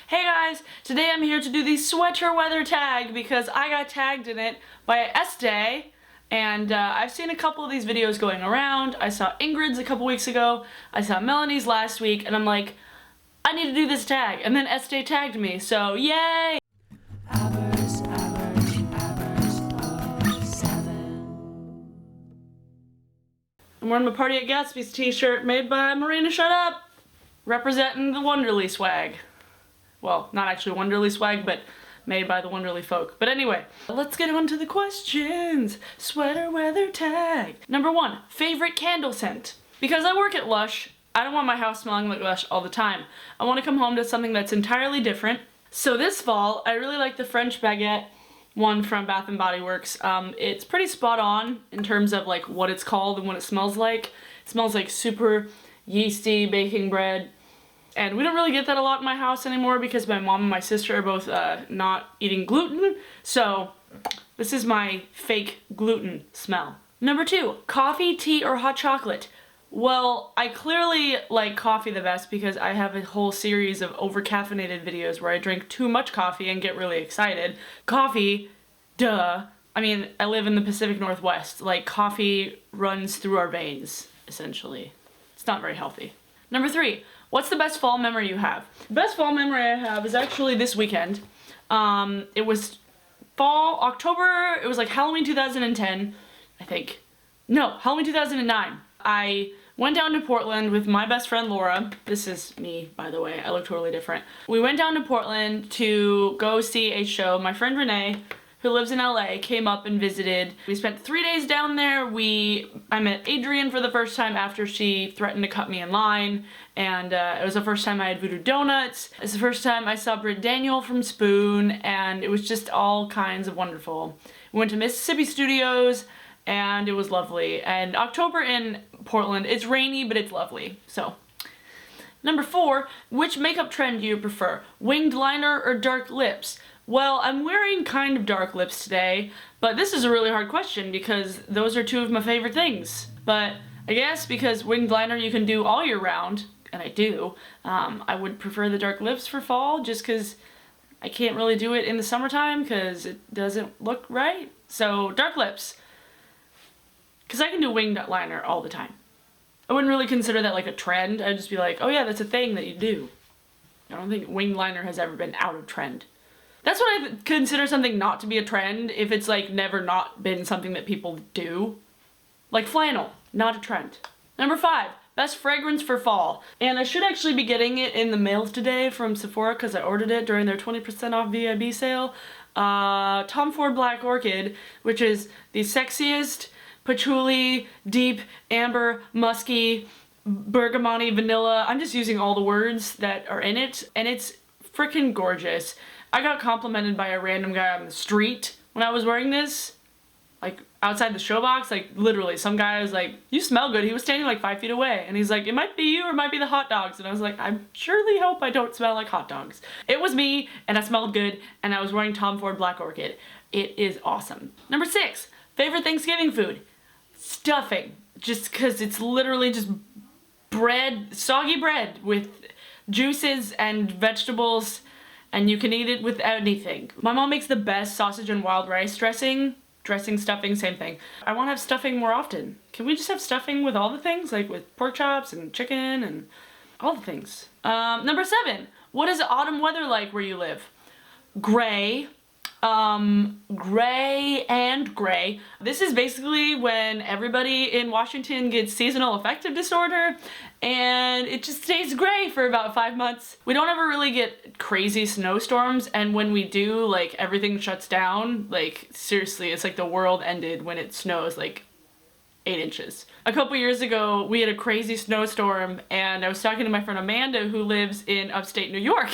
Hey guys, today I'm here to do the sweater weather tag because I got tagged in it by Estee, and I've seen a couple of these videos going around. I saw Ingrid's a couple weeks ago, I saw Melanie's last week, and I'm like, I need to do this tag, and then Estee tagged me, so yay! I'm wearing my Party at Gatsby's t-shirt made by Marina Shut Up, representing the Wonderly swag. Well, not actually Wonderly swag, but made by the Wonderly folk. But anyway, let's get on to the questions. Sweater weather tag. Number 1, favorite candle scent. Because I work at Lush, I don't want my house smelling like Lush all the time. I want to come home to something that's entirely different. So this fall, I really like the French Baguette one from Bath & Body Works. It's pretty spot on in terms of like what it's called and what it smells like. It smells like super yeasty baking bread. And we don't really get that a lot in my house anymore because my mom and my sister are both not eating gluten. So this is my fake gluten smell. Number 2, coffee, tea, or hot chocolate. Well, I clearly like coffee the best because I have a whole series of over-caffeinated videos where I drink too much coffee and get really excited. Coffee, duh. I mean, I live in the Pacific Northwest. Like, coffee runs through our veins, essentially. It's not very healthy. Number 3, what's the best fall memory you have? The best fall memory I have is actually this weekend. It was fall, October, it was like Halloween 2010, I think. No, Halloween 2009. I went down to Portland with my best friend Laura. This is me, by the way. I look totally different. We went down to Portland to go see a show. My friend Renee, who lives in LA, came up and visited. We spent 3 days down there. I met Adrian for the first time after she threatened to cut me in line, and it was the first time I had Voodoo Donuts. It's the first time I saw Britt Daniel from Spoon, and it was just all kinds of wonderful. We went to Mississippi Studios, and it was lovely. And October in Portland, it's rainy, but it's lovely, so. Number 4, which makeup trend do you prefer? Winged liner or dark lips? Well, I'm wearing kind of dark lips today, but this is a really hard question because those are 2 of my favorite things. But I guess because winged liner you can do all year round, and I do, I would prefer the dark lips for fall just because I can't really do it in the summertime because it doesn't look right. So dark lips, because I can do winged liner all the time. I wouldn't really consider that like a trend. I'd just be like, oh yeah, that's a thing that you do. I don't think winged liner has ever been out of trend. That's what I consider something not to be a trend, if it's like never not been something that people do. Like flannel, not a trend. Number 5, best fragrance for fall. And I should actually be getting it in the mail today from Sephora because I ordered it during their 20% off VIB sale. Tom Ford Black Orchid, which is the sexiest patchouli, deep, amber, musky, bergamot, vanilla. I'm just using all the words that are in it, and it's freaking gorgeous. I got complimented by a random guy on the street when I was wearing this, like outside the show box, like literally some guy was like, you smell good. He was standing like 5 feet away and he's like, it might be you or it might be the hot dogs. And I was like, I surely hope I don't smell like hot dogs. It was me and I smelled good and I was wearing Tom Ford Black Orchid. It is awesome. Number 6, favorite Thanksgiving food. Stuffing. Just because it's literally just bread, soggy bread with juices and vegetables, and you can eat it with anything. My mom makes the best sausage and wild rice dressing. Dressing, stuffing, same thing. I want to have stuffing more often. Can we just have stuffing with all the things? Like with pork chops and chicken and all the things. Number 7, what is autumn weather like where you live? Gray. Gray and gray. This is basically when everybody in Washington gets seasonal affective disorder and it just stays gray for about 5 months. We don't ever really get crazy snowstorms, and when we do, like, everything shuts down. Like, seriously, it's like the world ended when it snows like 8 inches. A couple years ago, we had a crazy snowstorm and I was talking to my friend Amanda who lives in upstate New York.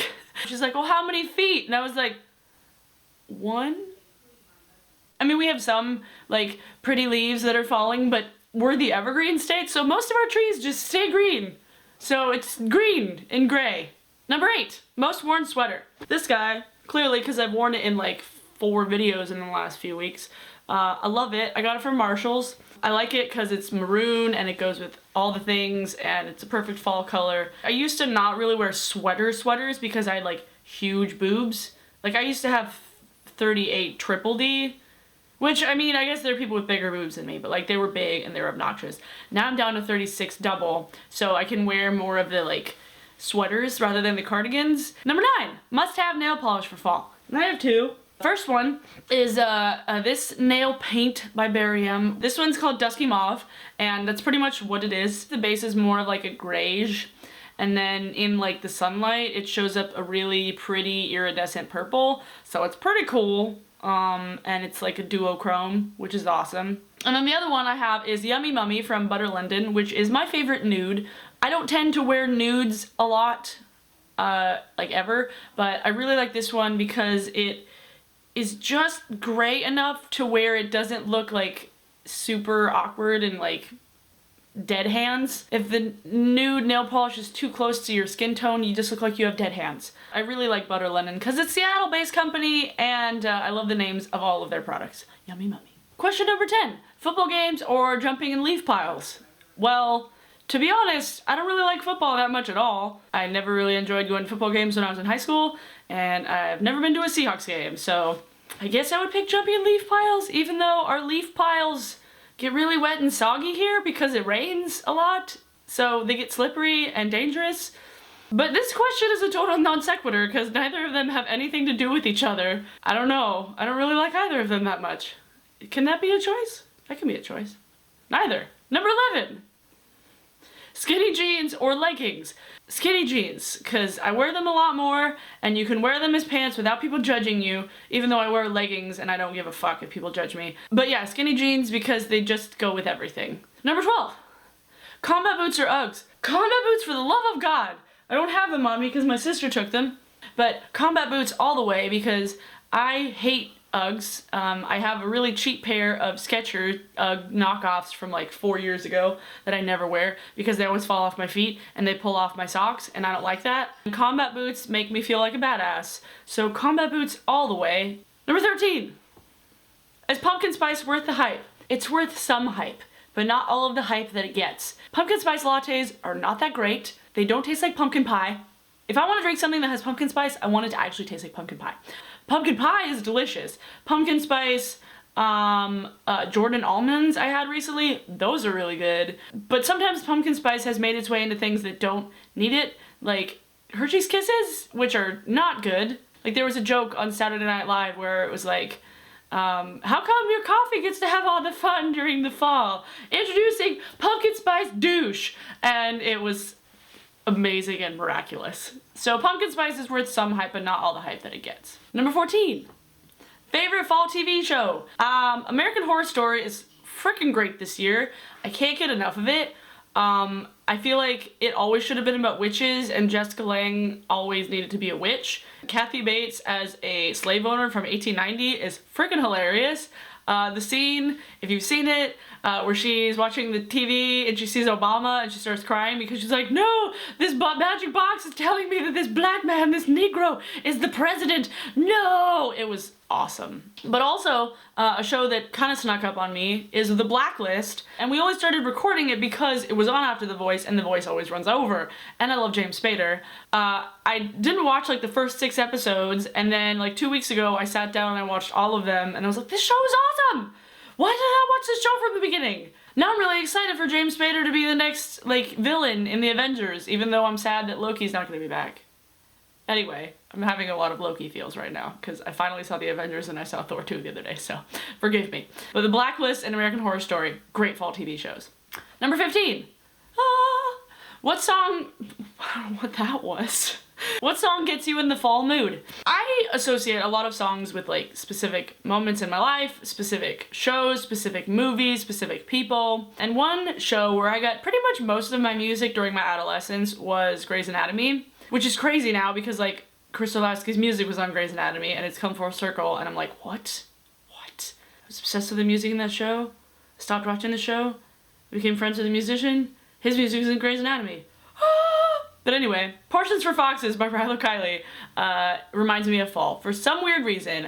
She's like, well, how many feet? And I was like, 1? I mean, we have some like pretty leaves that are falling, but we're the evergreen state, so most of our trees just stay green. So it's green and gray. Number 8, most worn sweater. This guy, clearly because I've worn it in like 4 videos in the last few weeks. I love it. I got it from Marshall's. I like it because it's maroon and it goes with all the things and it's a perfect fall color. I used to not really wear sweaters because I like huge boobs. Like I used to have 38 triple D, which I mean, I guess there are people with bigger boobs than me, but like they were big and they were obnoxious. Now I'm down to 36 double, so I can wear more of the like sweaters rather than the cardigans. Number 9, must have nail polish for fall. And I have 2. First one is this nail paint by Barium. This one's called Dusky Mauve, and that's pretty much what it is. The base is more of like a grayish, and then in like the sunlight it shows up a really pretty iridescent purple, so it's pretty cool. And it's like a duochrome, which is awesome. And then the other one I have is Yummy Mummy from Butter London, which is my favorite nude. I don't tend to wear nudes a lot, like ever, but I really like this one because it is just gray enough to where it doesn't look like super awkward and like dead hands. If the nude nail polish is too close to your skin tone, you just look like you have dead hands. I really like Butter London because it's a Seattle-based company, and I love the names of all of their products. Yummy Mummy. Question number 10. Football games or jumping in leaf piles? Well, to be honest, I don't really like football that much at all. I never really enjoyed going to football games when I was in high school, and I've never been to a Seahawks game, so I guess I would pick jumping in leaf piles, even though our leaf piles get really wet and soggy here because it rains a lot, so they get slippery and dangerous. But this question is a total non sequitur because neither of them have anything to do with each other. I don't know. I don't really like either of them that much. Can that be a choice? That can be a choice. Neither. Number 11. Skinny jeans or leggings? Skinny jeans, because I wear them a lot more, and you can wear them as pants without people judging you, even though I wear leggings and I don't give a fuck if people judge me. But yeah, skinny jeans because they just go with everything. Number 12. Combat boots or Uggs? Combat boots for the love of God! I don't have them on me because my sister took them, but combat boots all the way because I hate Uggs. I have a really cheap pair of Skechers Ugg knockoffs from like 4 years ago that I never wear because they always fall off my feet and they pull off my socks, and I don't like that. And combat boots make me feel like a badass, so combat boots all the way. Number 13. Is pumpkin spice worth the hype? It's worth some hype, but not all of the hype that it gets. Pumpkin spice lattes are not that great. They don't taste like pumpkin pie. If I want to drink something that has pumpkin spice, I want it to actually taste like pumpkin pie. Pumpkin pie is delicious. Pumpkin spice, Jordan almonds I had recently, those are really good. But sometimes pumpkin spice has made its way into things that don't need it, like Hershey's Kisses, which are not good. Like there was a joke on Saturday Night Live where it was like, how come your coffee gets to have all the fun during the fall? Introducing pumpkin spice douche. And it was amazing and miraculous. So pumpkin spice is worth some hype, but not all the hype that it gets. Number 14. Favorite fall TV show? American Horror Story is freaking great this year. I can't get enough of it. I feel like it always should have been about witches, and Jessica Lange always needed to be a witch. Kathy Bates as a slave owner from 1890 is freaking hilarious. The scene, if you've seen it, where she's watching the TV and she sees Obama and she starts crying because she's like, no, this magic box is telling me that this black man, this Negro, is the president. No! It was awesome. But also, a show that kind of snuck up on me is The Blacklist, and we only started recording it because it was on after The Voice, and The Voice always runs over, and I love James Spader. I didn't watch like the first 6 episodes, and then like 2 weeks ago I sat down and I watched all of them, and I was like, this show is awesome! Why did I not watch this show from the beginning? Now I'm really excited for James Spader to be the next like villain in the Avengers, even though I'm sad that Loki's not going to be back. Anyway, I'm having a lot of Loki feels right now because I finally saw the Avengers and I saw Thor 2 the other day, so forgive me. But The Blacklist and American Horror Story, great fall TV shows. Number 15. What song, I don't know what that was. What song gets you in the fall mood? I associate a lot of songs with like specific moments in my life, specific shows, specific movies, specific people. And one show where I got pretty much most of my music during my adolescence was Grey's Anatomy, which is crazy now because like Chris Lasky's music was on Grey's Anatomy and it's come full circle and I'm like, what? What? I was obsessed with the music in that show. I stopped watching the show. I became friends with the musician. His music was in Grey's Anatomy. But anyway, Portions for Foxes by Rilo Kiley reminds me of fall. For some weird reason,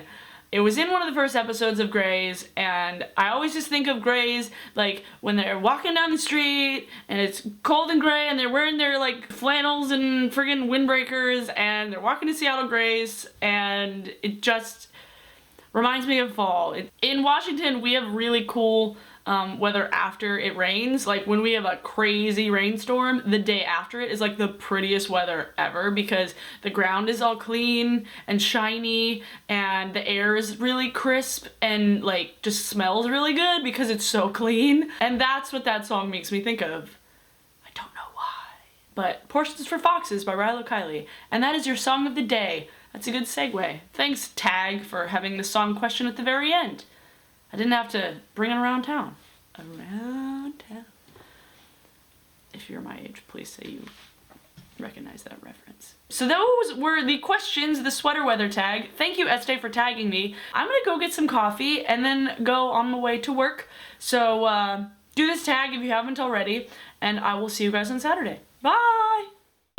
It was in one of the first episodes of Grey's, and I always just think of Grey's like when they're walking down the street and it's cold and gray and they're wearing their like flannels and friggin' windbreakers and they're walking to Seattle Grace, and it just reminds me of fall. In Washington, we have really cool weather after it rains. Like when we have a crazy rainstorm, the day after it is like the prettiest weather ever because the ground is all clean and shiny and the air is really crisp and like just smells really good because it's so clean. And that's what that song makes me think of. I don't know why. But Portions for Foxes by Rilo Kiley. And that is your song of the day. That's a good segue. Thanks, Tag, for having the song question at the very end. I didn't have to bring it around town. Around town. If you're my age, please say you recognize that reference. So those were the questions, the sweater weather tag. Thank you, Estee, for tagging me. I'm gonna go get some coffee and then go on the way to work. So do this tag if you haven't already, and I will see you guys on Saturday. Bye!